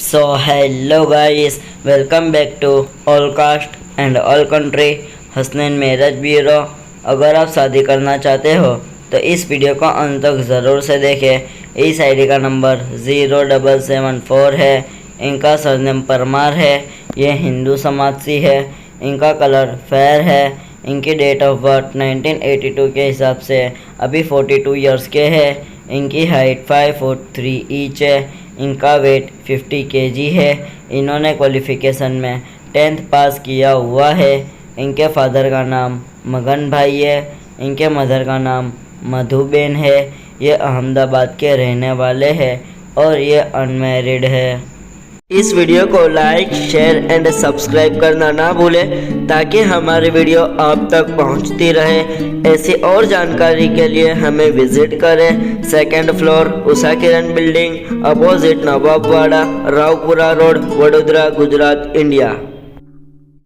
So hello guys, welcome back to All Caste and All Country Hasnain marriage bureau. अगर आप शादी करना चाहते हो तो इस वीडियो को अंत तक ज़रूर से देखें। इस आईडी का नंबर 0774 है। इनका सरनेम परमार है। ये हिंदू समाज से है। इनका कलर फेयर है। इनकी डेट ऑफ बर्थ 1982 के हिसाब से अभी 42 इयर्स के है। इनकी हाइट 5 फुट 3 इंच है। इनका वेट 50 केजी है। इन्होंने क्वालिफ़िकेशन में 10th पास किया हुआ है। इनके फादर का नाम मगन भाई है। इनके मदर का नाम मधुबेन है। ये अहमदाबाद के रहने वाले हैं और ये अनमैरिड है। इस वीडियो को लाइक शेयर एंड सब्सक्राइब करना ना भूलें ताकि हमारी वीडियो आप तक पहुंचती रहे। ऐसी और जानकारी के लिए हमें विजिट करें। 2nd floor Usha Kiran building, opposite Nawabwada, Raopura road, Vadodara, Gujarat, India.